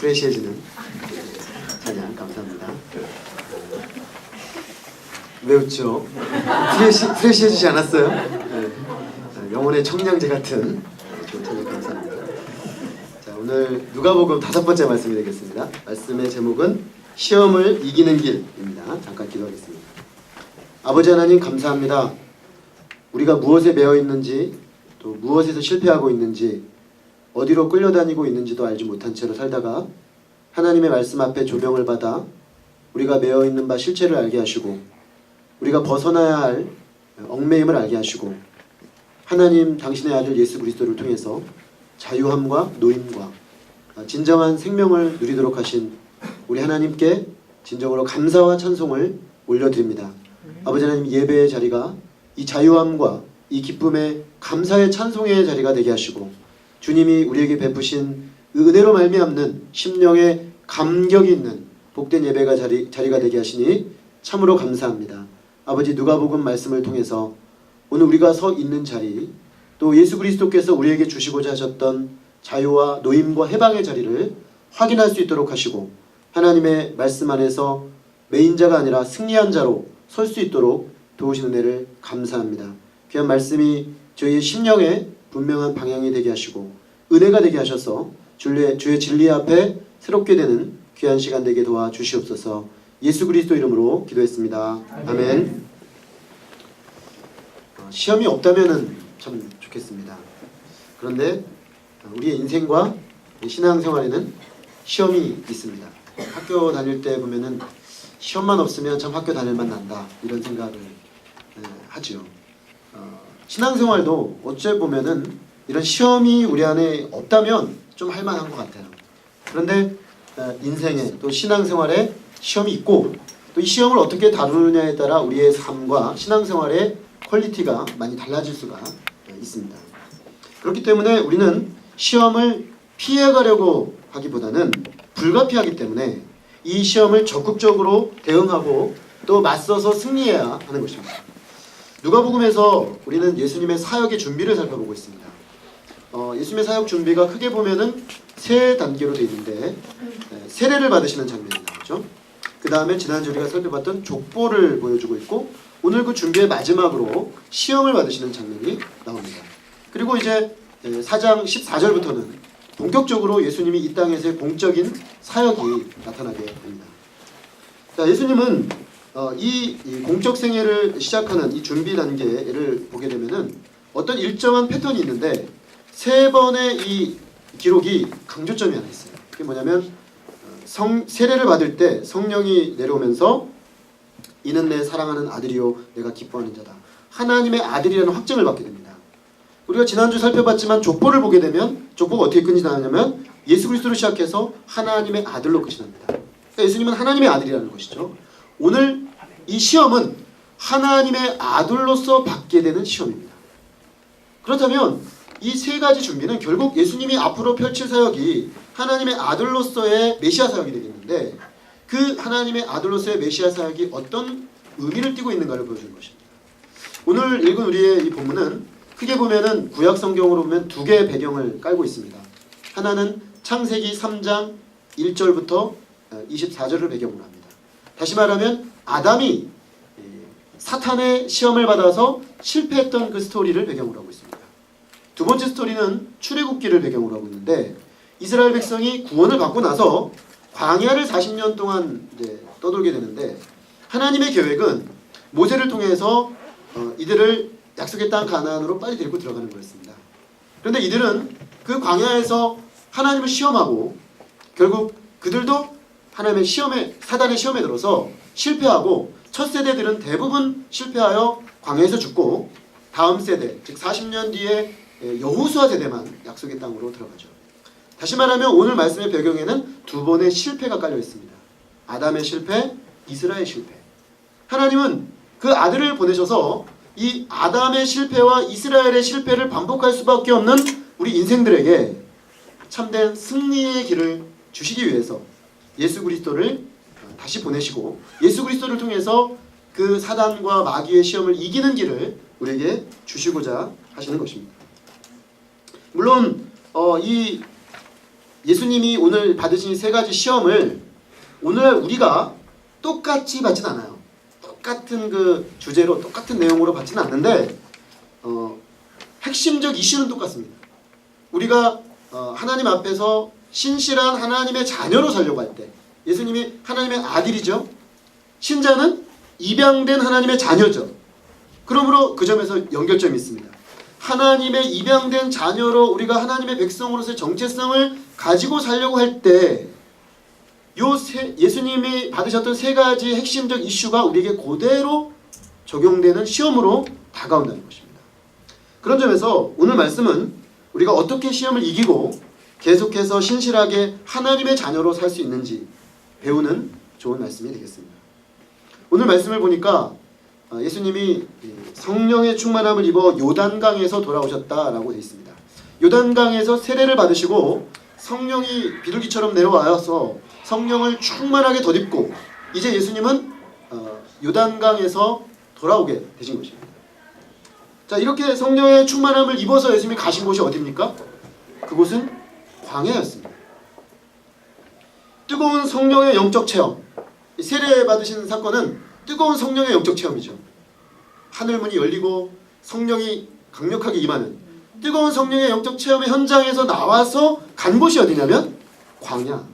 프레시해지는 찬양 감사합니다. 왜 웃죠? 프레시해지지 않았어요? 네. 영혼의 청량제 같은 좋은 찬양 감사합니다. 자, 오늘 누가복음 5번째 말씀이 되겠습니다. 말씀의 제목은 시험을 이기는 길입니다. 잠깐 기도하겠습니다. 아버지 하나님 감사합니다. 우리가 무엇에 매여 있는지 또 무엇에서 실패하고 있는지 어디로 끌려다니고 있는지도 알지 못한 채로 살다가 하나님의 말씀 앞에 조명을 받아 우리가 매여 있는 바 실체를 알게 하시고 우리가 벗어나야 할 얽매임을 알게 하시고 하나님 당신의 아들 예수 그리스도를 통해서 자유함과 노임과 진정한 생명을 누리도록 하신 우리 하나님께 진정으로 감사와 찬송을 올려드립니다. 아버지 하나님, 예배의 자리가 이 자유함과 이 기쁨의 감사의 찬송의 자리가 되게 하시고 주님이 우리에게 베푸신 은혜로 말미암는 심령의 감격이 있는 복된 예배가 자리가 되게 하시니 참으로 감사합니다. 아버지, 누가복음 말씀을 통해서 오늘 우리가 서 있는 자리, 또 예수 그리스도께서 우리에게 주시고자 하셨던 자유와 노임과 해방의 자리를 확인할 수 있도록 하시고 하나님의 말씀 안에서 매인자가 아니라 승리한 자로 설 수 있도록 도우시는 은혜를 감사합니다. 귀한 말씀이 저희의 심령에 분명한 방향이 되게 하시고 은혜가 되게 하셔서 주의 진리 앞에 새롭게 되는 귀한 시간 되게 도와주시옵소서. 예수 그리스도 이름으로 기도했습니다. 아멘. 시험이 없다면 참 좋겠습니다. 그런데 우리의 인생과 신앙생활에는 시험이 있습니다. 학교 다닐 때 보면은 시험만 없으면 참 학교 다닐만 난다 이런 생각을 하죠. 신앙생활도 어째 보면은 이런 시험이 우리 안에 없다면 좀 할만한 것 같아요. 그런데 인생에 또 신앙생활에 시험이 있고 또 이 시험을 어떻게 다루느냐에 따라 우리의 삶과 신앙생활의 퀄리티가 많이 달라질 수가 있습니다. 그렇기 때문에 우리는 시험을 피해가려고 하기보다는 불가피하기 때문에 이 시험을 적극적으로 대응하고 또 맞서서 승리해야 하는 것입니다. 누가복음에서 우리는 예수님의 사역의 준비를 살펴보고 있습니다. 예수님의 사역 준비가 크게 보면은 세 단계로 되어 있는데 세례를 받으시는 장면이 나오죠. 그 다음에 지난주 우리가 살펴봤던 족보를 보여주고 있고 오늘 그 준비의 마지막으로 시험을 받으시는 장면이 나옵니다. 그리고 이제 4장 14절부터는 본격적으로 예수님이 이 땅에서의 공적인 사역이 나타나게 됩니다. 자, 예수님은 이 공적 생애를 시작하는 이 준비 단계를 보게 되면은 어떤 일정한 패턴이 있는데 세 번의 이 기록이 강조점이 하나 있어요. 그게 뭐냐면 세례를 받을 때 성령이 내려오면서 이는 내 사랑하는 아들이요 내가 기뻐하는 자다. 하나님의 아들이라는 확증을 받게 됩니다. 우리가 지난주 살펴봤지만 족보를 보게 되면 족보가 어떻게 끝나냐면 예수 그리스도로 시작해서 하나님의 아들로 끝이 납니다. 그러니까 예수님은 하나님의 아들이라는 것이죠. 오늘 이 시험은 하나님의 아들로서 받게 되는 시험입니다. 그렇다면 이 세 가지 준비는 결국 예수님이 앞으로 펼칠 사역이 하나님의 아들로서의 메시아 사역이 되겠는데 그 하나님의 아들로서의 메시아 사역이 어떤 의미를 띠고 있는가를 보여주는 것입니다. 오늘 읽은 우리의 이 본문은 크게 보면은 구약 성경으로 보면 두 개의 배경을 깔고 있습니다. 하나는 창세기 3장 1절부터 24절을 배경으로 합니다. 다시 말하면 아담이 사탄의 시험을 받아서 실패했던 그 스토리를 배경으로 하고 있습니다. 두 번째 스토리는 출애굽기를 배경으로 하고 있는데 이스라엘 백성이 구원을 받고 나서 광야를 40년 동안 이제 떠돌게 되는데 하나님의 계획은 모세를 통해서 이들을 약속의 땅 가나안으로 빨리 데리고 들어가는 거였습니다. 그런데 이들은 그 광야에서 하나님을 시험하고 결국 그들도 하나님의 시험에 사단의 시험에 들어서 실패하고 첫 세대들은 대부분 실패하여 광야에서 죽고 다음 세대 즉 40년 뒤에 여호수아 세대만 약속의 땅으로 들어가죠. 다시 말하면 오늘 말씀의 배경에는 두 번의 실패가 깔려 있습니다. 아담의 실패, 이스라엘의 실패. 하나님은 그 아들을 보내셔서 이 아담의 실패와 이스라엘의 실패를 반복할 수밖에 없는 우리 인생들에게 참된 승리의 길을 주시기 위해서 예수 그리스도를 다시 보내시고 예수 그리스도를 통해서 그 사단과 마귀의 시험을 이기는 길을 우리에게 주시고자 하시는 것입니다. 물론 이 예수님이 오늘 받으신 세 가지 시험을 오늘날 우리가 똑같이 받진 않아요. 똑같은 그 주제로 똑같은 내용으로 받지는 않는데 핵심적 이슈는 똑같습니다. 우리가 하나님 앞에서 신실한 하나님의 자녀로 살려고 할 때, 예수님이 하나님의 아들이죠. 신자는 입양된 하나님의 자녀죠. 그러므로 그 점에서 연결점이 있습니다. 하나님의 입양된 자녀로 우리가 하나님의 백성으로서의 정체성을 가지고 살려고 할 때 예수님이 받으셨던 세 가지 핵심적 이슈가 우리에게 그대로 적용되는 시험으로 다가온다는 것입니다. 그런 점에서 오늘 말씀은 우리가 어떻게 시험을 이기고 계속해서 신실하게 하나님의 자녀로 살 수 있는지 배우는 좋은 말씀이 되겠습니다. 오늘 말씀을 보니까 예수님이 성령의 충만함을 입어 요단강에서 돌아오셨다라고 되어 있습니다. 요단강에서 세례를 받으시고 성령이 비둘기처럼 내려와서 성령을 충만하게 덧입고 이제 예수님은 요단강에서 돌아오게 되신 것입니다. 자, 이렇게 성령의 충만함을 입어서 예수님이 가신 곳이 어디입니까? 그곳은 광야였습니다. 뜨거운 성령의 영적 체험, 세례 받으신 사건은 뜨거운 성령의 영적 체험이죠. 하늘문이 열리고 성령이 강력하게 임하는 뜨거운 성령의 영적 체험의 현장에서 나와서 간 곳이 어디냐면 광야.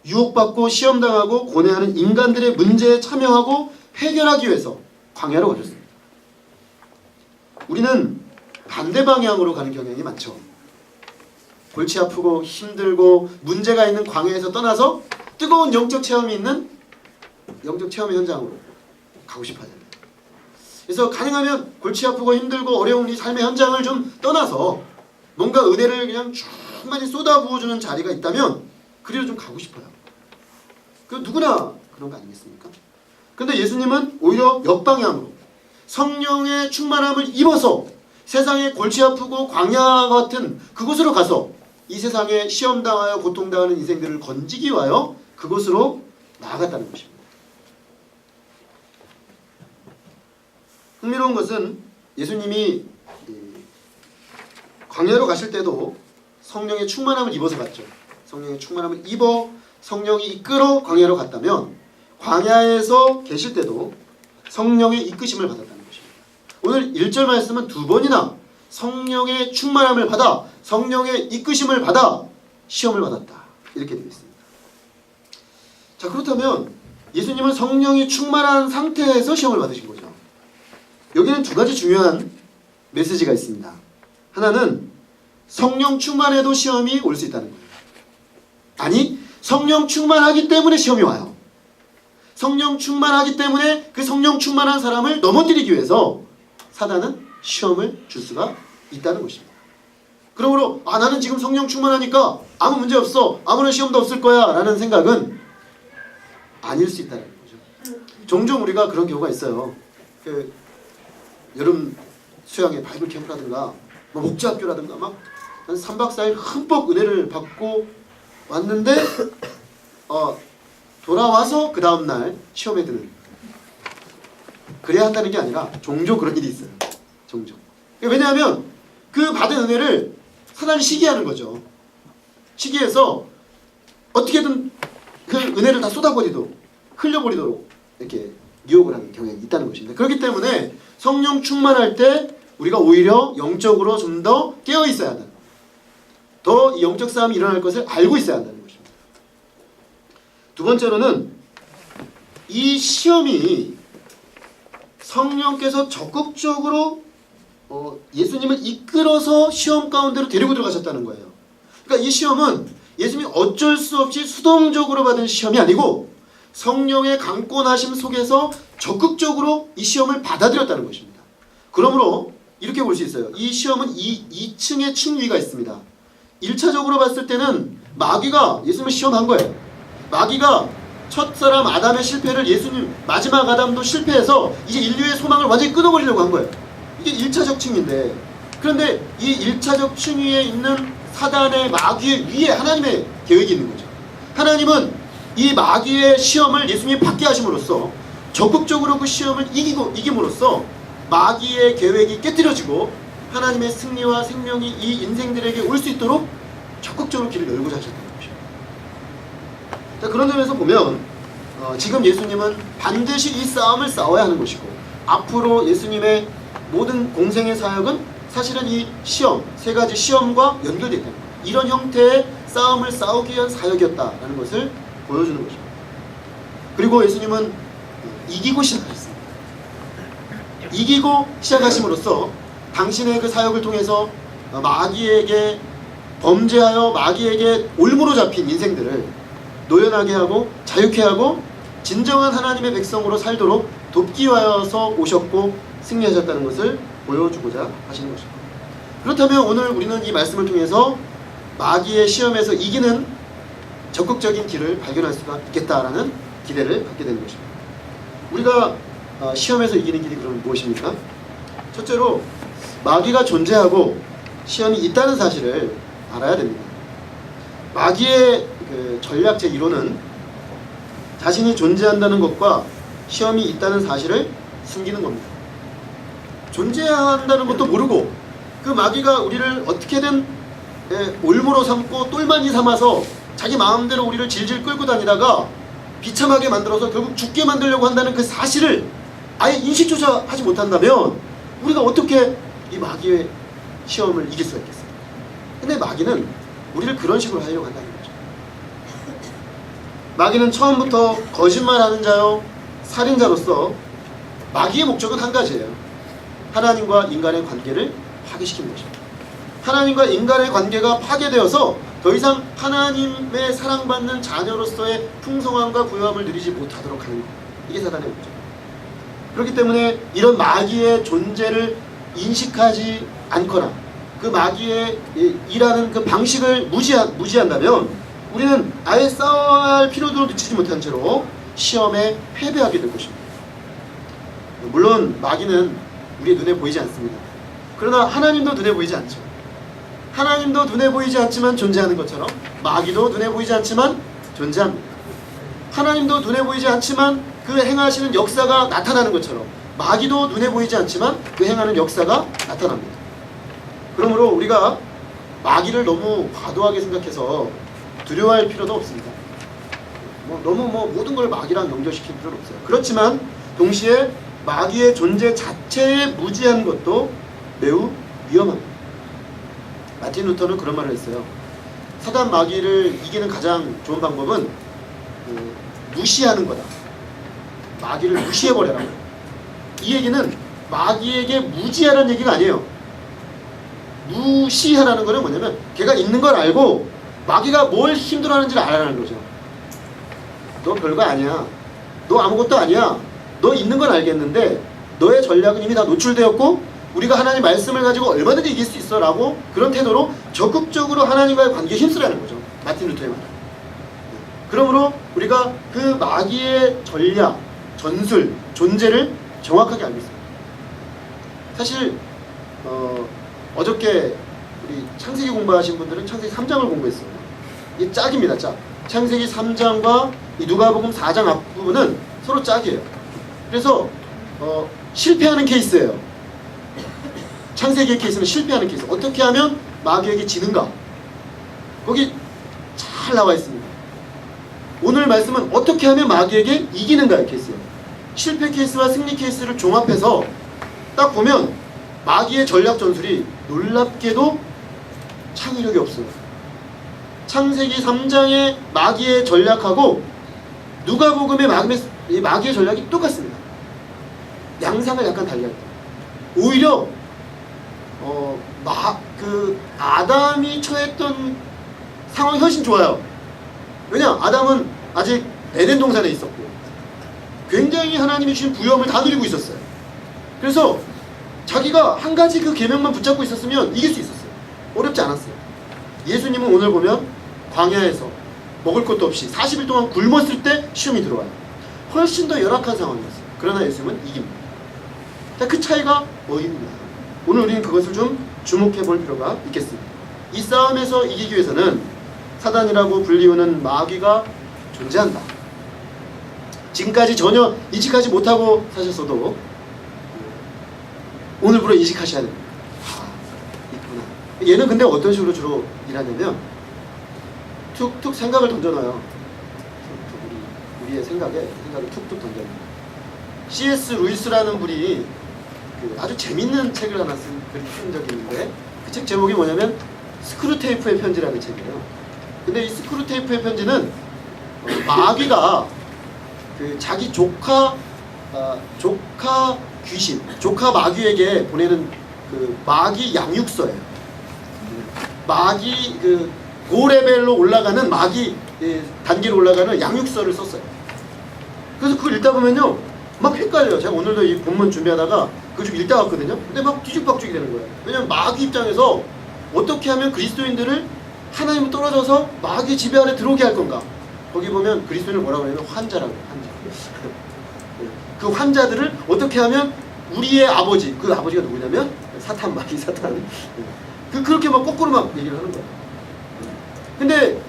유혹받고 시험당하고 고뇌하는 인간들의 문제에 참여하고 해결하기 위해서 광야로 가셨습니다. 우리는 반대 방향으로 가는 경향이 많죠. 골치 아프고 힘들고 문제가 있는 광야에서 떠나서 뜨거운 영적 체험이 있는 영적 체험의 현장으로 가고 싶어 하잖아요. 그래서 가능하면 골치 아프고 힘들고 어려운 이 삶의 현장을 좀 떠나서 뭔가 은혜를 그냥 충만히 쏟아부어주는 자리가 있다면 그리로 좀 가고 싶어요. 그 누구나 그런 거 아니겠습니까? 근데 예수님은 오히려 역방향으로 성령의 충만함을 입어서 세상에 골치 아프고 광야 같은 그곳으로 가서 이 세상에 시험당하여 고통당하는 인생들을 건지기 위하여 그곳으로 나아갔다는 것입니다. 흥미로운 것은 예수님이 광야로 가실 때도 성령의 충만함을 입어서 갔죠. 성령의 충만함을 입어 성령이 이끌어 광야로 갔다면 광야에서 계실 때도 성령의 이끄심을 받았다는 것입니다. 오늘 1절 말씀은 두 번이나 성령의 충만함을 받아 성령의 이끄심을 받아 시험을 받았다. 이렇게 되어 있습니다. 자, 그렇다면 예수님은 성령이 충만한 상태에서 시험을 받으신 거죠. 여기는 두 가지 중요한 메시지가 있습니다. 하나는 성령 충만해도 시험이 올 수 있다는 거예요. 아니, 성령 충만하기 때문에 시험이 와요. 성령 충만하기 때문에 그 성령 충만한 사람을 넘어뜨리기 위해서 사단은 시험을 줄 수가 있다는 것입니다. 그러므로 나는 지금 성령 충만하니까 아무 문제 없어, 아무런 시험도 없을 거야 라는 생각은 아닐 수 있다는 거죠. 종종 우리가 그런 경우가 있어요. 여름 수양회 바이블 캠프라든가 목자학교라든가 막 한 3박 4일 흠뻑 은혜를 받고 왔는데 돌아와서 그 다음날 시험에 드는, 그래야 한다는 게 아니라 종종 그런 일이 있어요. 종종. 왜냐하면 그 받은 은혜를 사단이 시기하는 거죠. 시기해서 어떻게든 그 은혜를 다 쏟아버리도록, 흘려버리도록 이렇게 유혹을 하는 경향이 있다는 것입니다. 그렇기 때문에 성령 충만할 때 우리가 오히려 영적으로 좀 더 깨어 있어야 한다. 더 영적 싸움이 일어날 것을 알고 있어야 한다는 것입니다. 두 번째로는 이 시험이 성령께서 적극적으로 예수님을 이끌어서 시험 가운데로 데리고 들어가셨다는 거예요. 그러니까 이 시험은 예수님이 어쩔 수 없이 수동적으로 받은 시험이 아니고 성령의 강권하심 속에서 적극적으로 이 시험을 받아들였다는 것입니다. 그러므로 이렇게 볼 수 있어요. 이 시험은 2층의 층위가 있습니다. 1차적으로 봤을 때는 마귀가 예수님을 시험한 거예요. 마귀가 첫사람 아담의 실패를 예수님 마지막 아담도 실패해서 이제 인류의 소망을 완전히 끊어버리려고 한 거예요. 이게 1차적 층인데, 그런데 이 1차적 층위에 있는 사단의 마귀의 위에 하나님의 계획이 있는 거죠. 하나님은 이 마귀의 시험을 예수님이 받게 하심으로써 적극적으로 그 시험을 이김으로써 마귀의 계획이 깨뜨려지고 하나님의 승리와 생명이 이 인생들에게 올 수 있도록 적극적으로 길을 열고자 하셨다는 것입니다. 자, 그런 점에서 보면 지금 예수님은 반드시 이 싸움을 싸워야 하는 것이고, 앞으로 예수님의 모든 공생의 사역은 사실은 이 시험, 세 가지 시험과 연결되어 있다는 거예요. 이런 형태의 싸움을 싸우기 위한 사역이었다는 것을 보여주는 것입니다. 그리고 예수님은 이기고 시작하셨습니다. 이기고 시작하심으로써 당신의 그 사역을 통해서 마귀에게 범죄하여 마귀에게 올무로 잡힌 인생들을 노연하게 하고 자유케 하고 진정한 하나님의 백성으로 살도록 돕기 위하여서 오셨고 승리하셨다는 것을 보여주고자 하시는 것입니다. 그렇다면 오늘 우리는 이 말씀을 통해서 마귀의 시험에서 이기는 적극적인 길을 발견할 수가 있겠다라는 기대를 갖게 되는 것입니다. 우리가 시험에서 이기는 길이 그러면 무엇입니까? 첫째로 마귀가 존재하고 시험이 있다는 사실을 알아야 됩니다. 마귀의 그 전략 제1호는 자신이 존재한다는 것과 시험이 있다는 사실을 숨기는 겁니다. 존재한다는 것도 모르고 그 마귀가 우리를 어떻게든 올무로 삼고 똘마니 삼아서 자기 마음대로 우리를 질질 끌고 다니다가 비참하게 만들어서 결국 죽게 만들려고 한다는 그 사실을 아예 인식조차 하지 못한다면 우리가 어떻게 이 마귀의 시험을 이길 수가 있겠습니까? 근데 마귀는 우리를 그런 식으로 하려고 한다는 거죠. 마귀는 처음부터 거짓말하는 자요 살인자로서 마귀의 목적은 한 가지예요. 하나님과 인간의 관계를 파괴시키는 것입니다. 하나님과 인간의 관계가 파괴되어서 더 이상 하나님의 사랑받는 자녀로서의 풍성함과 부유함을 누리지 못하도록 하는 것, 이게 사단의 목적. 그렇기 때문에 이런 마귀의 존재를 인식하지 않거나 그 마귀의 일하는 그 방식을 무지한다면 우리는 아예 싸워야 할 필요도 느끼지 못한 채로 시험에 패배하게 될 것입니다. 물론 마귀는 우리의 눈에 보이지 않습니다. 그러나 하나님도 눈에 보이지 않죠. 하나님도 눈에 보이지 않지만 존재하는 것처럼 마귀도 눈에 보이지 않지만 존재합니다. 하나님도 눈에 보이지 않지만 그 행하시는 역사가 나타나는 것처럼 마귀도 눈에 보이지 않지만 그 행하는 역사가 나타납니다. 그러므로 우리가 마귀를 너무 과도하게 생각해서 두려워할 필요도 없습니다. 너무 모든 걸 마귀랑 연결시킬 필요는 없어요. 그렇지만 동시에 마귀의 존재 자체에 무지한 것도 매우 위험합니다. 마틴 루터는 그런 말을 했어요. 사단 마귀를 이기는 가장 좋은 방법은 무시하는 거다. 마귀를 무시해버려라. 이 얘기는 마귀에게 무지하라는 얘기가 아니에요. 무시하라는 거는 뭐냐면 걔가 있는 걸 알고 마귀가 뭘 힘들어하는지를 알아라는 거죠. 너 별거 아니야. 너 아무것도 아니야. 너 있는 건 알겠는데 너의 전략은 이미 다 노출되었고 우리가 하나님 말씀을 가지고 얼마든지 이길 수 있어 라고 그런 태도로 적극적으로 하나님과의 관계에 힘쓰라는 거죠. 마틴 루터의 말. 그러므로 우리가 그 마귀의 전략, 전술, 존재를 정확하게 알고 있습니다. 사실 어저께 우리 창세기 공부하신 분들은 창세기 3장을 공부했어요. 이게 짝입니다. 짝. 창세기 3장과 이 누가복음 4장 앞부분은 서로 짝이에요. 그래서 실패하는 케이스예요. 창세기의 케이스는 실패하는 케이스. 어떻게 하면 마귀에게 지는가? 거기 잘 나와 있습니다. 오늘 말씀은 어떻게 하면 마귀에게 이기는가의 케이스예요. 실패 케이스와 승리 케이스를 종합해서 딱 보면 마귀의 전략 전술이 놀랍게도 창의력이 없어요. 창세기 3장의 마귀의 전략하고 누가복음의 마귀의 전략이 똑같습니다. 양상을 약간 달리할 때 오히려 아담이 처했던 상황이 훨씬 좋아요. 왜냐? 아담은 아직 에덴 동산에 있었고 굉장히 하나님이 주신 부여함을 다 누리고 있었어요. 그래서 자기가 한 가지 그 계명만 붙잡고 있었으면 이길 수 있었어요. 어렵지 않았어요. 예수님은 오늘 보면 광야에서 먹을 것도 없이 40일 동안 굶었을 때 시험이 들어와요. 훨씬 더 열악한 상황이었어요. 그러나 예수님은 이깁니다. 자, 그 차이가 뭐입니까? 오늘 우리는 그것을 좀 주목해 볼 필요가 있겠습니다. 이 싸움에서 이기기 위해서는 사단이라고 불리우는 마귀가 존재한다. 지금까지 전혀 인식하지 못하고 사셨어도 오늘부로 인식하셔야 됩니다. 얘는 근데 어떤 식으로 주로 일하냐면 툭툭 생각을 던져놔요. 우리의 생각을 툭툭 던져놔요. C.S. 루이스라는 분이 그 아주 재밌는 책을 하나 쓴 적이 있는데 그 책 제목이 뭐냐면 스크루테이프의 편지라는 책이에요. 근데 이 스크루테이프의 편지는 마귀가 그 자기 조카 귀신, 조카 마귀에게 보내는 그 마귀 양육서예요. 마귀 그 고레벨로 올라가는 마귀 단계로 올라가는 양육서를 썼어요. 그래서 그걸 읽다 보면요 막 헷갈려요. 제가 오늘도 이 본문 준비하다가 그걸 좀 읽다 왔거든요. 근데 막 뒤죽박죽이 되는 거예요. 왜냐면 마귀 입장에서 어떻게 하면 그리스도인들을 하나님으로 떨어져서 마귀 지배 아래 들어오게 할 건가. 거기 보면 그리스도인을 뭐라고 하냐면 환자라고 해요. 환자. 그 환자들을 어떻게 하면 우리의 아버지, 그 아버지가 누구냐면 사탄, 마귀 사탄. 그렇게 막 거꾸로 막 얘기를 하는 거예요. 근데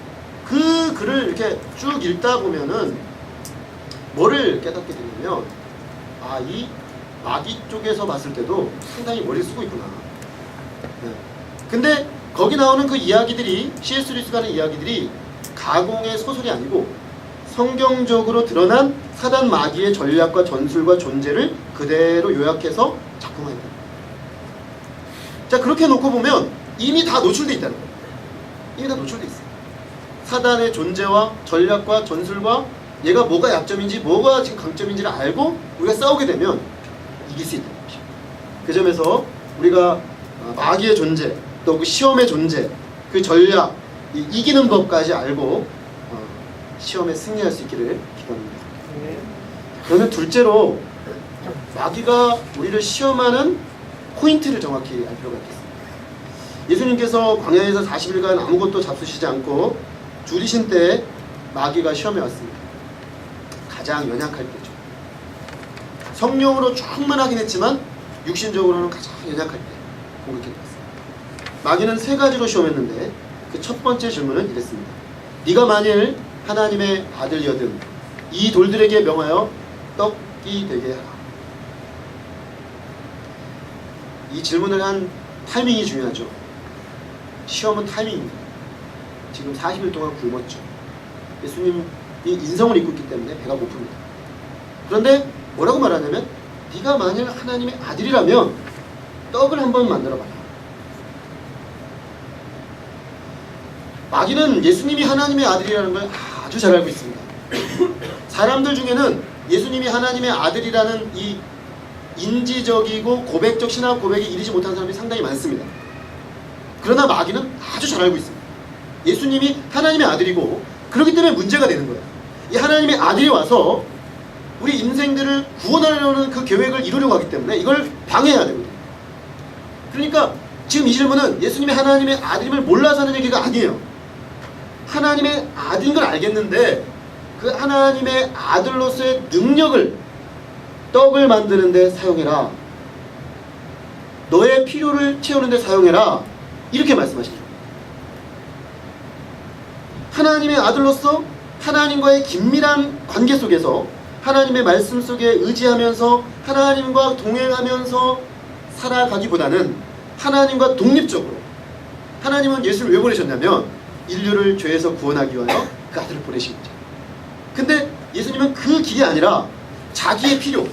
그 글을 이렇게 쭉 읽다 보면은 뭐를 깨닫게 되냐면 이 마귀 쪽에서 봤을 때도 상당히 머리를 쓰고 있구나. 근데 거기 나오는 그 이야기들이 C.S. 루이스가 하는 이야기들이 가공의 소설이 아니고 성경적으로 드러난 사단 마귀의 전략과 전술과 존재를 그대로 요약해서 작품화했다. 자, 그렇게 놓고 보면 이미 다 노출돼 있다는 거예요. 이미 다 노출돼 있어요. 사단의 존재와 전략과 전술과 얘가 뭐가 약점인지 뭐가 지금 강점인지를 알고 우리가 싸우게 되면 이길 수 있다는 거죠. 그 점에서 우리가 마귀의 존재, 또 그 시험의 존재, 그 전략, 이기는 법까지 알고 시험에 승리할 수 있기를 기도합니다. 그러면 둘째로 마귀가 우리를 시험하는 포인트를 정확히 알 필요가 있겠습니다. 예수님께서 광야에서 40일간 아무것도 잡수시지 않고 줄이신 때 마귀가 시험에 왔습니다. 가장 연약할 때죠. 성령으로 충만하긴 했지만 육신적으로는 가장 연약할 때 공격해 왔습니다. 마귀는 세 가지로 시험했는데 그 첫 번째 질문은 이랬습니다. 네가 만일 하나님의 아들이거든 이 돌들에게 명하여 떡이 되게 하라. 이 질문을 한 타이밍이 중요하죠. 시험은 타이밍입니다. 지금 40일 동안 굶었죠. 예수님이 인성을 입고 있기 때문에 배가 고픕니다. 그런데 뭐라고 말하냐면 네가 만일 하나님의 아들이라면 떡을 한번 만들어봐라. 마귀는 예수님이 하나님의 아들이라는 걸 아주 잘 알고 있습니다. 사람들 중에는 예수님이 하나님의 아들이라는 이 인지적이고 고백적 신학 고백에 이르지 못한 사람이 상당히 많습니다. 그러나 마귀는 아주 잘 알고 있습니다. 예수님이 하나님의 아들이고 그렇기 때문에 문제가 되는 거예요. 이 하나님의 아들이 와서 우리 인생들을 구원하려는 그 계획을 이루려고 하기 때문에 이걸 방해해야 되거든요. 그러니까 지금 이 질문은 예수님이 하나님의 아들임을 몰라서 하는 얘기가 아니에요. 하나님의 아들인 걸 알겠는데 그 하나님의 아들로서의 능력을 떡을 만드는 데 사용해라. 너의 필요를 채우는 데 사용해라. 이렇게 말씀하시죠. 하나님의 아들로서 하나님과의 긴밀한 관계 속에서 하나님의 말씀 속에 의지하면서 하나님과 동행하면서 살아가기보다는 하나님과 독립적으로 하나님은 예수를 왜 보내셨냐면 인류를 죄에서 구원하기 위하여 그 아들을 보내신 거죠. 근데 예수님은 그 길이 아니라 자기의 필요,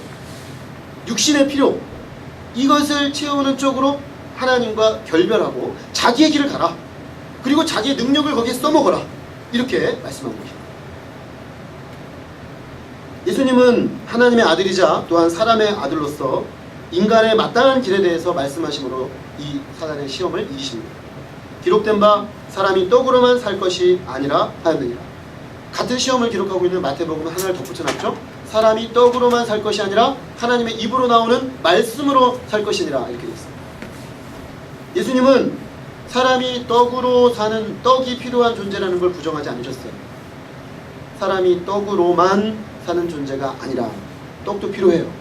육신의 필요 이것을 채우는 쪽으로 하나님과 결별하고 자기의 길을 가라. 그리고 자기의 능력을 거기에 써먹어라. 이렇게 말씀한 것입니다. 예수님은 하나님의 아들이자 또한 사람의 아들로서 인간의 마땅한 길에 대해서 말씀하심으로 이 사단의 시험을 이기십니다. 기록된 바 사람이 떡으로만 살 것이 아니라 하였느니라. 같은 시험을 기록하고 있는 마태복음은 하나를 덧붙여놨죠. 사람이 떡으로만 살 것이 아니라 하나님의 입으로 나오는 말씀으로 살 것이니라 이렇게 되어 있습니다. 예수님은 사람이 떡으로 사는 떡이 필요한 존재라는 걸 부정하지 않으셨어요. 사람이 떡으로만 사는 존재가 아니라 떡도 필요해요.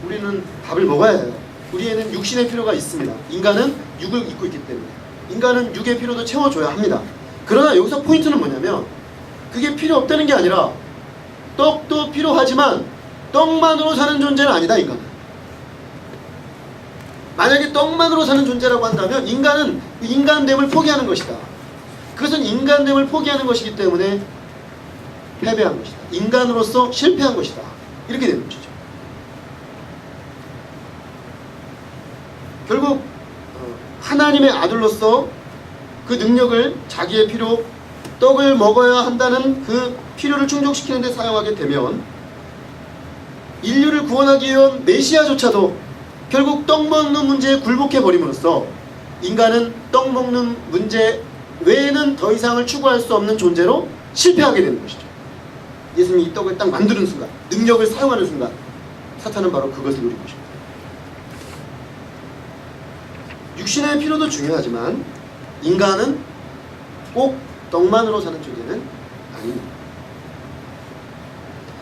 우리는 밥을 먹어야 해요. 우리에는 육신의 필요가 있습니다. 인간은 육을 입고 있기 때문에 인간은 육의 필요도 채워줘야 합니다. 그러나 여기서 포인트는 뭐냐면 그게 필요 없다는 게 아니라 떡도 필요하지만 떡만으로 사는 존재는 아니다. 인간은 만약에 떡만으로 사는 존재라고 한다면 인간은 인간됨을 포기하는 것이다. 그것은 인간됨을 포기하는 것이기 때문에 패배한 것이다. 인간으로서 실패한 것이다. 이렇게 되는 것이죠. 결국 하나님의 아들로서 그 능력을 자기의 필요, 떡을 먹어야 한다는 그 필요를 충족시키는 데 사용하게 되면 인류를 구원하기 위한 메시아조차도 결국 떡 먹는 문제에 굴복해 버림으로써 인간은 떡 먹는 문제 외에는 더 이상을 추구할 수 없는 존재로 실패하게 되는 것이죠. 예수님이 이 떡을 딱 만드는 순간, 능력을 사용하는 순간 사탄은 바로 그것을 노린 것입니다. 육신의 필요도 중요하지만 인간은 꼭 떡만으로 사는 존재는 아닙니다.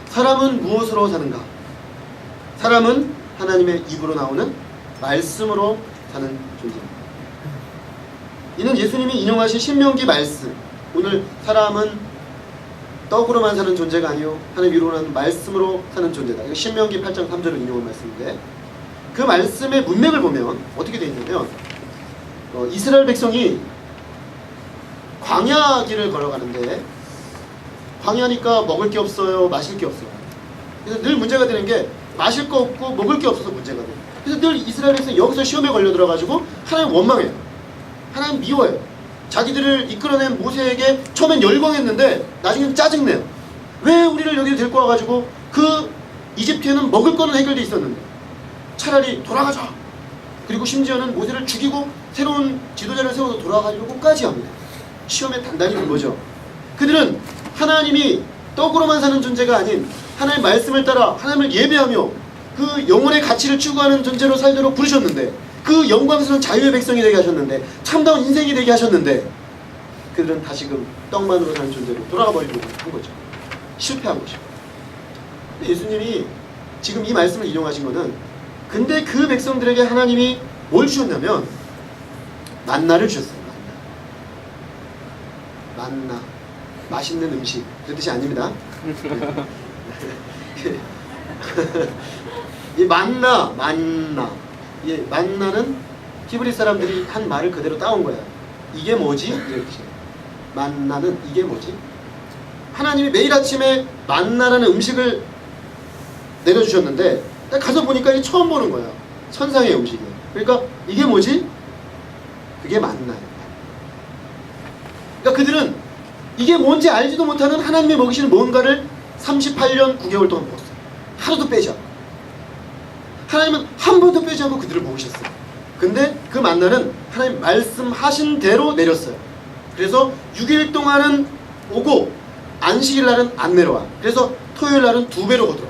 사람은 무엇으로 사는가? 사람은 하나님의 입으로 나오는 말씀으로 사는 존재입니다. 이는 예수님이 인용하신 신명기 말씀, 오늘 사람은 떡으로만 사는 존재가 아니요 하나님 위로 나는 말씀으로 사는 존재다. 이거 신명기 8장 3절을 인용한 말씀인데 그 말씀의 문맥을 보면 어떻게 되어 있냐면 이스라엘 백성이 광야 길을 걸어가는데 광야니까 먹을 게 없어요, 마실 게 없어요. 그래서 늘 문제가 되는 게 마실 거 없고 먹을 게 없어서 문제가 돼요. 그래서 늘 이스라엘 백성이 여기서 시험에 걸려들어가지고 하나님 원망해요. 하나님 미워요. 자기들을 이끌어낸 모세에게 처음엔 열광했는데 나중에는 짜증내요. 왜 우리를 여기 데리고 와가지고 그 이집트에는 먹을 거는 해결돼 있었는데 차라리 돌아가자. 그리고 심지어는 모세를 죽이고 새로운 지도자를 세워서 돌아가려고까지 합니다. 시험에 단단히 온 거죠. 그들은 하나님이 떡으로만 사는 존재가 아닌 하나님의 말씀을 따라 하나님을 예배하며 그 영혼의 가치를 추구하는 존재로 살도록 부르셨는데 그 영광스러운 자유의 백성이 되게 하셨는데 참다운 인생이 되게 하셨는데 그들은 다시금 떡만으로 사는 존재로 돌아가 버리고 한 거죠. 실패한 것이죠. 근데 예수님이 지금 이 말씀을 인용하신 거는 근데 그 백성들에게 하나님이 뭘 주셨냐면 만나를 주셨어요. 만나. 맛있는 음식. 그 뜻이 아닙니다. 이 만나. 이 만나는 히브리 사람들이 한 말을 그대로 따온 거야. 이게 뭐지? 이렇게. 만나는 이게 뭐지? 하나님이 매일 아침에 만나라는 음식을 내려주셨는데 딱 가서 보니까 이게 처음 보는 거야. 천상의 음식이에요. 그러니까 이게 뭐지? 그게 만나예요. 그러니까 그들은 이게 뭔지 알지도 못하는 하나님이 먹이시는 뭔가를 38년 9개월 동안 먹었어요. 하루도 빼지 않고. 하나님은 한 번도 빼지 않고 그들을 먹이셨어요. 근데 그 만나는 하나님 말씀하신 대로 내렸어요. 그래서 6일 동안은 오고 안식일 날은 안 내려와. 그래서 토요일 날은 2배로 거들어요.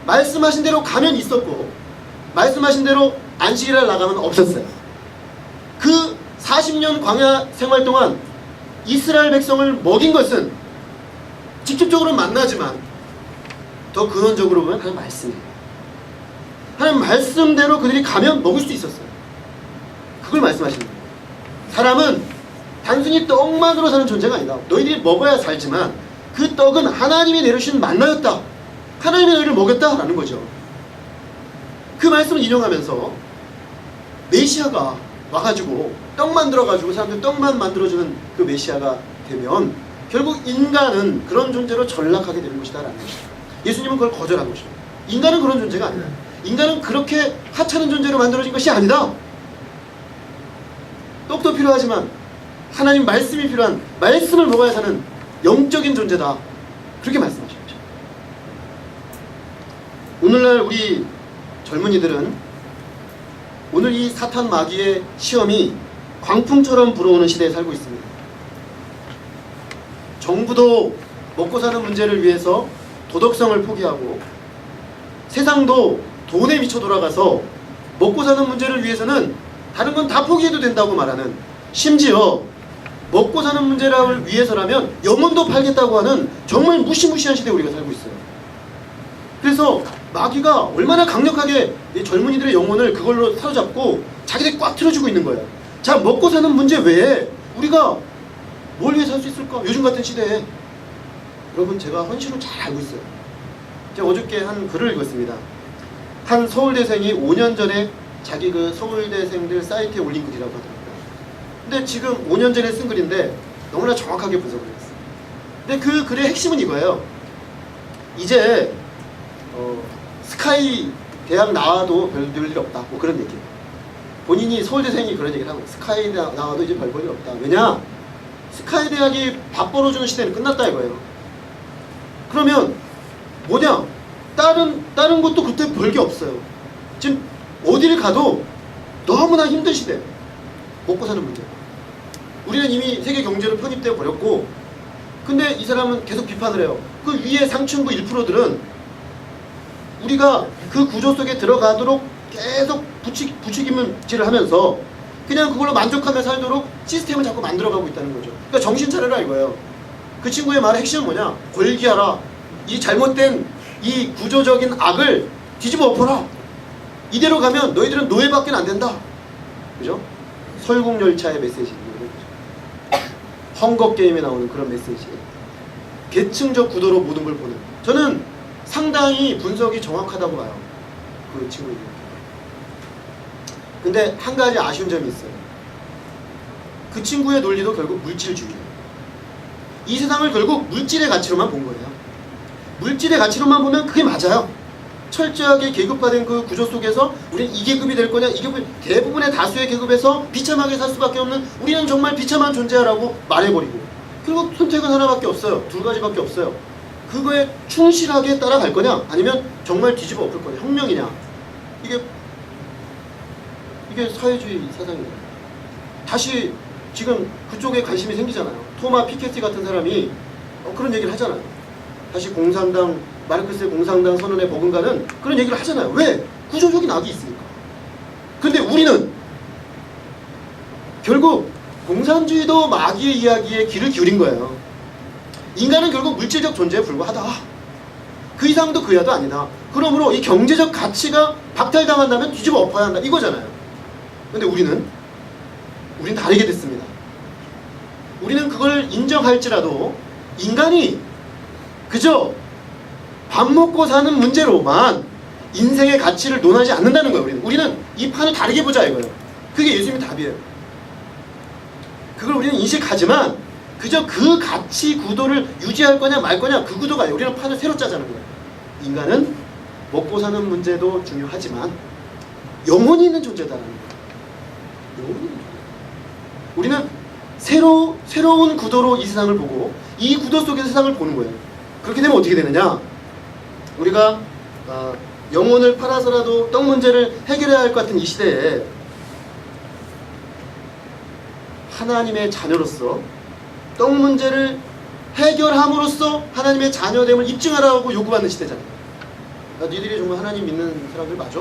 말씀하신 대로 가면 있었고 말씀하신 대로 안식일 날 나가면 없었어요. 그 40년 광야 생활 동안 이스라엘 백성을 먹인 것은 직접적으로는 만나지만 더 근원적으로 보면 하나님 말씀이에요. 하나님 말씀대로 그들이 가면 먹을 수 있었어요. 그걸 말씀하시는 거예요. 사람은 단순히 떡만으로 사는 존재가 아니다. 너희들이 먹어야 살지만 그 떡은 하나님이 내려주신 만나였다. 하나님의 너희를 먹였다라는 거죠. 그 말씀을 인용하면서 메시아가 와가지고 떡 만들어가지고 사람들 떡만 만들어주는 그 메시아가 되면 결국 인간은 그런 존재로 전락하게 되는 것이다 라는 것이죠. 예수님은 그걸 거절한 것이죠. 인간은 그런 존재가 아니다. 인간은 그렇게 하찮은 존재로 만들어진 것이 아니다. 떡도 필요하지만 하나님 말씀이 필요한 말씀을 먹어야 사는 영적인 존재다. 그렇게 말씀하신 거죠. 오늘날 우리 젊은이들은 오늘 이 사탄 마귀의 시험이 광풍처럼 불어오는 시대에 살고 있습니다. 정부도 먹고 사는 문제를 위해서 도덕성을 포기하고 세상도 돈에 미쳐 돌아가서 먹고 사는 문제를 위해서는 다른 건 다 포기해도 된다고 말하는, 심지어 먹고 사는 문제를 위해서라면 영혼도 팔겠다고 하는 정말 무시무시한 시대에 우리가 살고 있어요. 그래서 마귀가 얼마나 강력하게 이 젊은이들의 영혼을 그걸로 사로잡고 자기들이 꽉 틀어주고 있는 거예요. 자, 먹고 사는 문제 외에 우리가 뭘 위해 살 수 있을까? 요즘 같은 시대에. 여러분, 제가 헌신을 잘 알고 있어요. 제가 어저께 한 글을 읽었습니다. 한 서울대생이 5년 전에 자기 그 서울대생들 사이트에 올린 글이라고 하더라고요. 근데 지금 5년 전에 쓴 글인데 너무나 정확하게 분석을 했어요. 근데 그 글의 핵심은 이거예요. 이제 스카이 대학 나와도 별 일 없다. 뭐 그런 얘기예요. 본인이 서울대생이 그런 얘기를 하고 스카이 대학 나와도 이제 별 볼 일 없다. 왜냐? 스카이 대학이 밥 벌어주는 시대는 끝났다 이거예요. 그러면 뭐냐? 다른 것도 그때 별 게 없어요. 지금 어디를 가도 너무나 힘든 시대. 먹고 사는 문제. 우리는 이미 세계 경제로 편입되어 버렸고, 근데 이 사람은 계속 비판을 해요. 그 위에 상층부 1%들은 우리가 그 구조 속에 들어가도록 계속 부추김질을 하면서 그냥 그걸로 만족하며 살도록 시스템을 자꾸 만들어가고 있다는 거죠. 그러니까 정신 차려라 이거예요. 그 친구의 말의 핵심은 뭐냐? 골기하라. 이 잘못된 이 구조적인 악을 뒤집어 엎어라. 이대로 가면 너희들은 노예밖에 안 된다. 그죠? 설국열차의 메시지. 헝거게임에 나오는 그런 메시지. 계층적 구도로 모든 걸 보는. 저는 상당히 분석이 정확하다고 봐요. 그 친구의. 근데 한 가지 아쉬운 점이 있어요. 그 친구의 논리도 결국 물질주의예요. 이 세상을 결국 물질의 가치로만 본 거예요. 물질의 가치로만 보면 그게 맞아요. 철저하게 계급화된 그 구조 속에서 우리는 이 계급이 될 거냐, 이 계급 대부분의 다수의 계급에서 비참하게 살 수밖에 없는 우리는 정말 비참한 존재라고 말해버리고 결국 선택은 하나밖에 없어요. 두 가지밖에 없어요. 그거에 충실하게 따라갈 거냐, 아니면 정말 뒤집어 엎을 거냐, 혁명이냐. 이게 사회주의 사상이에요. 다시 지금 그쪽에 관심이 생기잖아요. 토마 피케티 같은 사람이 그런 얘기를 하잖아요. 다시 공산당, 마르크스의 공산당 선언에 버금가는 그런 얘기를 하잖아요. 왜? 구조적인 악이 있으니까. 근데 우리는 결국 공산주의도 마귀의 이야기에 귀를 기울인 거예요. 인간은 결국 물질적 존재에 불과하다. 그 이상도 그 이하도 아니다. 그러므로 이 경제적 가치가 박탈당한다면 뒤집어 엎어야 한다. 이거잖아요. 근데 우리는 다르게 됐습니다. 우리는 그걸 인정할지라도 인간이 그저 밥 먹고 사는 문제로만 인생의 가치를 논하지 않는다는 거예요. 우리는 이 판을 다르게 보자 이거예요. 그게 예수님의 답이에요. 그걸 우리는 인식하지만 그저 그 가치 구도를 유지할 거냐 말 거냐 그 구도가 아니에요. 우리는 판을 새로 짜자는 거예요. 인간은 먹고 사는 문제도 중요하지만 영혼이 있는 존재다라는 거예요. 영혼이 있는 존재. 우리는 새로운 구도로 이 세상을 보고 이 구도 속의 세상을 보는 거예요. 그렇게 되면 어떻게 되느냐? 우리가 영혼을 팔아서라도 떡 문제를 해결해야 할 것 같은 이 시대에 하나님의 자녀로서 떡 문제를 해결함으로써 하나님의 자녀됨을 입증하라고 요구받는 시대잖아요. 니들이 정말 하나님 믿는 사람들 맞아?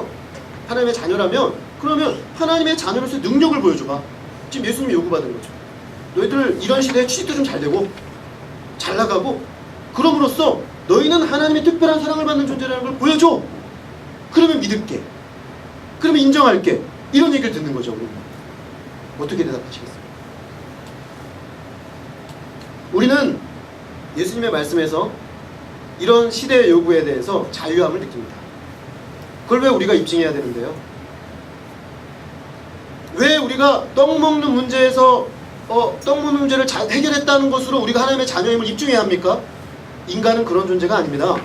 하나님의 자녀라면 그러면 하나님의 자녀로서의 능력을 보여줘봐. 지금 예수님이 요구받은 거죠. 너희들 이런 시대에 취직도 좀 잘 되고 잘 나가고 그럼으로써 너희는 하나님의 특별한 사랑을 받는 존재라는 걸 보여줘. 그러면 믿을게. 그러면 인정할게. 이런 얘기를 듣는 거죠. 우리는. 어떻게 대답하시겠어요? 우리는 예수님의 말씀에서 이런 시대의 요구에 대해서 자유함을 느낍니다. 그걸 왜 우리가 입증해야 되는데요? 왜 우리가 떡 먹는 문제에서 떡 먹는 문제를 잘 해결했다는 것으로 우리가 하나님의 자녀임을 입증해야 합니까? 인간은 그런 존재가 아닙니다.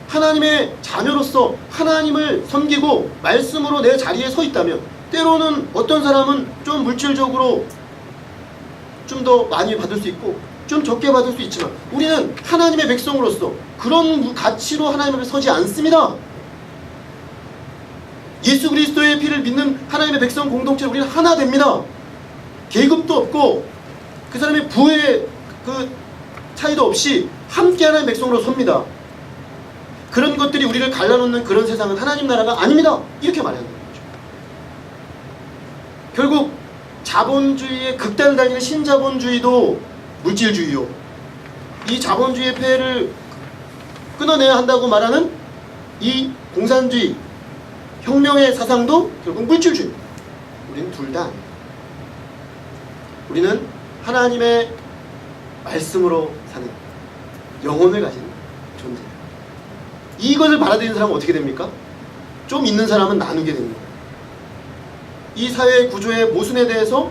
하나님의 자녀로서 하나님을 섬기고 말씀으로 내 자리에 서 있다면 때로는 어떤 사람은 좀 물질적으로 좀 더 많이 받을 수 있고 좀 적게 받을 수 있지만 우리는 하나님의 백성으로서 그런 가치로 하나님 앞에 서지 않습니다. 예수 그리스도의 피를 믿는 하나님의 백성 공동체로 우리는 하나 됩니다. 계급도 없고 그 사람의 부의 그 차이도 없이 함께 하나님의 백성으로 섭니다. 그런 것들이 우리를 갈라놓는 그런 세상은 하나님 나라가 아닙니다. 이렇게 말해야 되는 거죠. 결국 자본주의의 극단을 달리는 신자본주의도 물질주의요. 이 자본주의의 폐해를 끊어내야 한다고 말하는 이 공산주의 혁명의 사상도 결국 물질주의입니다. 우리는 둘 다 아닙니다. 우리는 하나님의 말씀으로 사는 영혼을 가진 존재. 이것을 받아들이는 사람은 어떻게 됩니까? 좀 있는 사람은 나누게 됩니다. 이 사회 구조의 모순에 대해서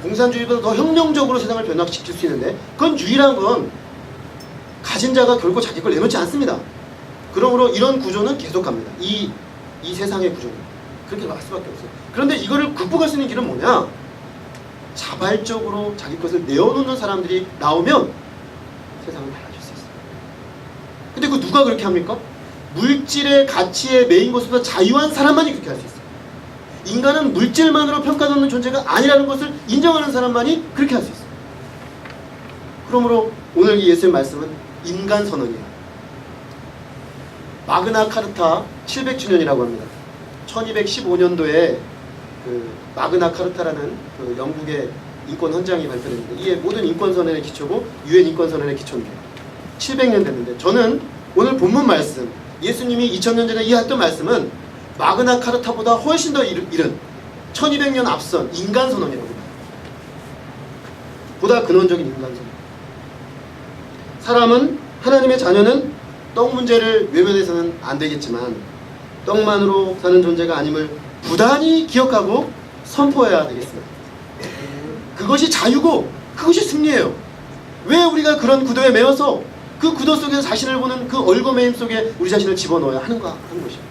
공산주의보다 더 혁명적으로 세상을 변화시킬 수 있는데, 그건 유일한 건 가진 자가 결코 자기 걸 내놓지 않습니다. 그러므로 이런 구조는 계속 갑니다. 이 세상의 구조는 그렇게 갈 수밖에 없어요. 그런데 이거를 극복할 수 있는 길은 뭐냐? 자발적으로 자기 것을 내어놓는 사람들이 나오면 세상은 달라질 수 있어요. 근데 그 누가 그렇게 합니까? 물질의 가치에 매인 것보다 자유한 사람만이 그렇게 할 수 있어요. 인간은 물질만으로 평가받는 존재가 아니라는 것을 인정하는 사람만이 그렇게 할 수 있어요. 그러므로 오늘 이 예수의 말씀은 인간 선언이에요. 마그나 카르타 700주년이라고 합니다. 1215년도에 그 마그나 카르타라는 그 영국의 인권 헌장이 발표됐는데, 이게 모든 인권 선언의 기초고 유엔 인권 선언의 기초입니다. 700년 됐는데, 저는 오늘 본문 말씀, 예수님이 2000년 전에 이해했던 말씀은 마그나 카르타보다 훨씬 더 이른 1200년 앞선 인간 선언이라고 합니다. 보다 근원적인 인간 선언. 사람은, 하나님의 자녀는 떡 문제를 외면해서는 안 되겠지만 떡만으로 사는 존재가 아님을 부단히 기억하고 선포해야 되겠습니다. 그것이 자유고 그것이 승리예요. 왜 우리가 그런 구도에 매여서 그 구도 속에서 자신을 보는 그 얼거매임 속에 우리 자신을 집어넣어야 하는가 하는 것이에요.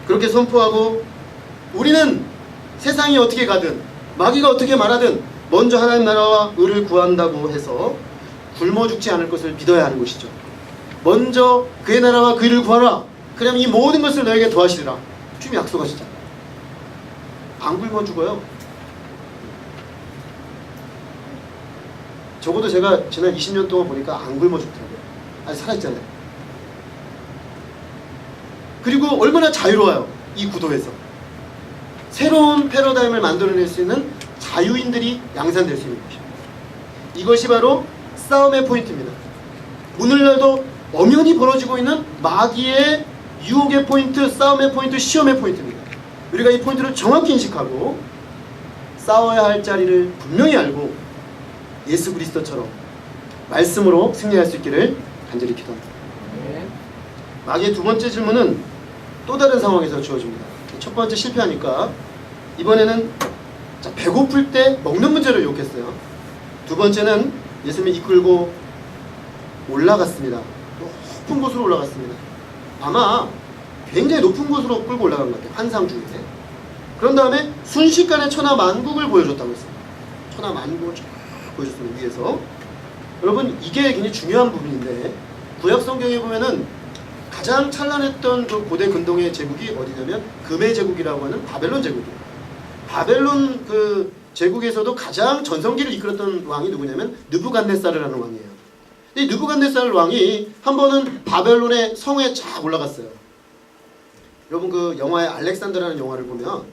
그렇게 선포하고, 우리는 세상이 어떻게 가든 마귀가 어떻게 말하든 먼저 하나님 나라와 의를 구한다고 해서 굶어 죽지 않을 것을 믿어야 하는 것이죠. 먼저 그의 나라와 그 일을 구하라. 그러면 이 모든 것을 너에게 더하시리라. 주님이 약속하시잖아요. 안 굶어 죽어요. 적어도 제가 지난 20년 동안 보니까 안 굶어 죽더라고요. 아직 살아있잖아요. 그리고 얼마나 자유로워요. 이 구도에서 새로운 패러다임을 만들어낼 수 있는 자유인들이 양산될 수 있는 것입니다. 이것이 바로 싸움의 포인트입니다. 오늘날도 엄연히 벌어지고 있는 마귀의 유혹의 포인트, 싸움의 포인트, 시험의 포인트입니다. 우리가 이 포인트를 정확히 인식하고 싸워야 할 자리를 분명히 알고 예수 그리스도처럼 말씀으로 승리할 수 있기를 간절히 기도합니다. 마귀의 두 번째 질문은 또 다른 상황에서 주어집니다. 첫 번째 실패하니까 이번에는 배고플 때 먹는 문제를 유혹했어요. 두 번째는 예수님이 이끌고 올라갔습니다. 높은 곳으로 올라갔습니다. 아마 굉장히 높은 곳으로 끌고 올라간 것 같아요. 환상 중에. 그런 다음에 순식간에 천하만국을 보여줬다고 했어요. 천하만국을 쫙 보여줬습니다. 위에서. 여러분, 이게 굉장히 중요한 부분인데, 구약 성경에 보면은 가장 찬란했던 그 고대 근동의 제국이 어디냐면 금의 제국이라고 하는 바벨론 제국이에요. 바벨론 그 제국에서도 가장 전성기를 이끌었던 왕이 누구냐면 느부갓네살이라는 왕이에요. 이 느부갓네살 왕이 한 번은 바벨론의 성에 쫙 올라갔어요. 여러분, 그 영화의 알렉산더라는 영화를 보면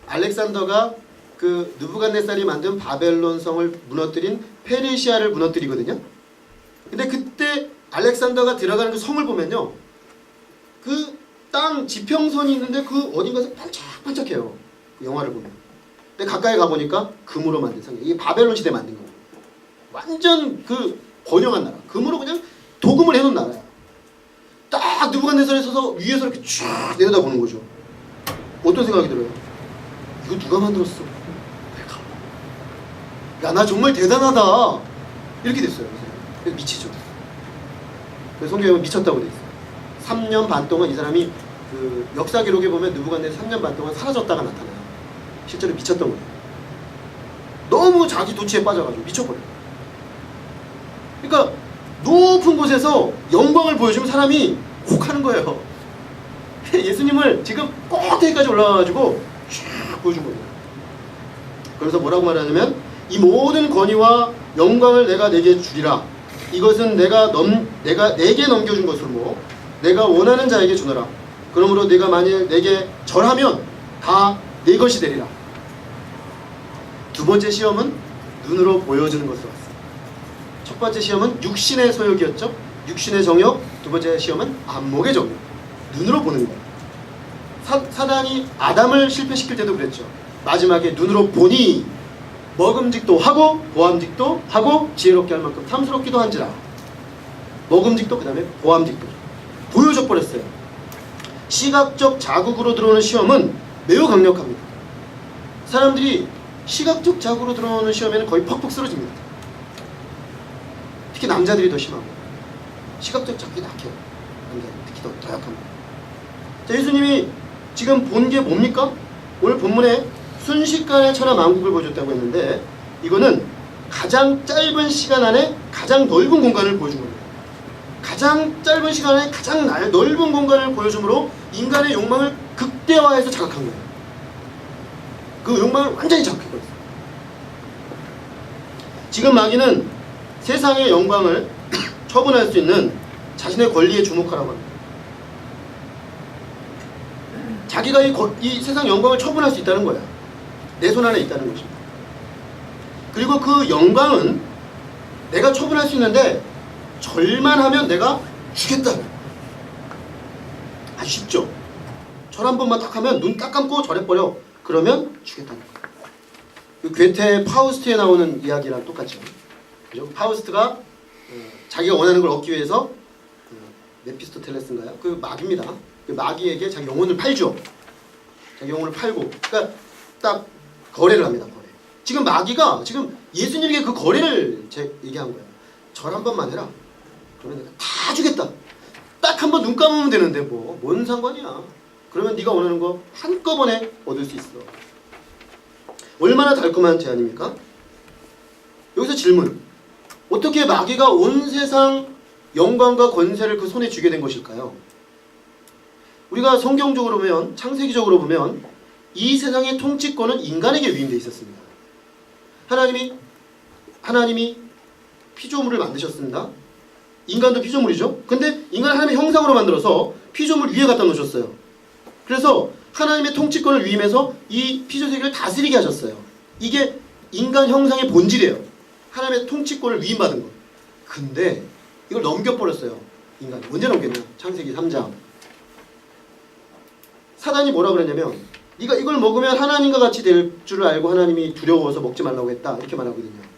알렉산더가 그 느부갓네살이 만든 바벨론 성을 무너뜨린 페르시아를 무너뜨리거든요. 근데 그때 알렉산더가 들어가는 그 성을 보면요, 그 땅 지평선이 있는데 그 어딘가에서 반짝반짝해요. 그 영화를 보면. 근데 가까이 가보니까 금으로 만든 성이에요. 이게 바벨론 시대에 만든 거고, 완전 그 번영한 나라, 금으로 그냥 도금을 해놓은 나라야. 딱 느부갓네살에 서서 위에서 이렇게 쫙 내려다보는 거죠. 어떤 생각이 들어요? 이거 누가 만들었어? 야, 나 정말 대단하다, 이렇게 됐어요. 그래서 미치죠. 그래서 성경에 보면 미쳤다고 돼 있어요. 3년 반 동안 이 사람이 그 역사 기록에 보면 느부갓네살 3년 반 동안 사라졌다가 나타나요. 실제로 미쳤던 거예요. 너무 자기 도취에 빠져가지고 미쳐버려요. 그러니까 높은 곳에서 영광을 보여주면 사람이 혹하는 거예요. 예수님을 지금 꼭대기까지 올라가가지고 쫙 보여준 거예요. 그래서 뭐라고 말하냐면, 이 모든 권위와 영광을 내가 내게 주리라. 이것은 내가 내게 넘겨준 것으로 내가 원하는 자에게 주노라. 그러므로 네가 만일 내게 절하면 다 내 것이 되리라. 두 번째 시험은 눈으로 보여주는 것으로 왔어요. 첫 번째 시험은 육신의 소욕이었죠. 육신의 정욕. 두 번째 시험은 안목의 정욕. 눈으로 보는 거예요. 사단이 아담을 실패시킬 때도 그랬죠. 마지막에 눈으로 보니 먹음직도 하고 보암직도 하고 지혜롭게 할 만큼 탐스럽기도 한지라. 먹음직도, 그 다음에 보암직도 보여줘 버렸어요. 시각적 자극으로 들어오는 시험은 매우 강력합니다. 사람들이 시각적 자극으로 들어오는 시험에는 거의 퍽퍽 쓰러집니다. 특히 남자들이 더 심하고 시각적 자극이 약해요. 남자들 특히 더 약합니다. 자, 예수님이 지금 본 게 뭡니까? 오늘 본문에 순식간에 천하 만국을 보여줬다고 했는데 이거는 가장 짧은 시간 안에 가장 넓은 공간을 보여준 겁니다. 가장 짧은 시간 안에 가장 넓은 공간을 보여줌으로 인간의 욕망을 극대화해서 자극한 거예요. 그 욕망을 완전히 자극해버렸어요. 지금 마귀는 세상의 영광을 처분할 수 있는 자신의 권리에 주목하라고 합니다. 자기가 이 세상 영광을 처분할 수 있다는 거야. 내 손 안에 있다는 것입니다. 그리고 그 영광은 내가 처분할 수 있는데 절만 하면 내가 주겠다. 아주 쉽죠? 절 한 번만 딱 하면 눈 딱 감고 절해버려. 그러면 주겠다는 거예요. 그 괴테 파우스트에 나오는 이야기랑 똑같죠. 그죠? 파우스트가 자기가 원하는 걸 얻기 위해서 메피스토텔레스인가요? 그 마귀입니다. 그 마귀에게 자기 영혼을 팔죠. 자기 영혼을 팔고, 그러니까 딱 거래를 합니다. 거래. 지금 마귀가 지금 예수님에게 그 거래를 얘기한 거예요. 절 한 번만 해라. 그러면 내가 다 주겠다. 딱 한 번 눈 감으면 되는데 뭔 상관이야. 그러면 네가 원하는 거 한꺼번에 얻을 수 있어. 얼마나 달콤한 제안입니까? 여기서 질문. 어떻게 마귀가 온 세상 영광과 권세를 그 손에 쥐게 된 것일까요? 우리가 성경적으로 보면, 창세기적으로 보면 이 세상의 통치권은 인간에게 위임되어 있었습니다. 하나님이 피조물을 만드셨습니다. 인간도 피조물이죠. 근데 인간을 하나님의 형상으로 만들어서 피조물 위에 갖다 놓으셨어요. 그래서 하나님의 통치권을 위임해서 이 피조세계를 다스리게 하셨어요. 이게 인간 형상의 본질이에요. 하나님의 통치권을 위임받은 것. 근데 이걸 넘겨버렸어요. 인간이. 언제 넘겼냐? 창세기 3장. 사단이 뭐라 그랬냐면 네가 이걸 먹으면 하나님과 같이 될 줄을 알고 하나님이 두려워서 먹지 말라고 했다. 이렇게 말하거든요.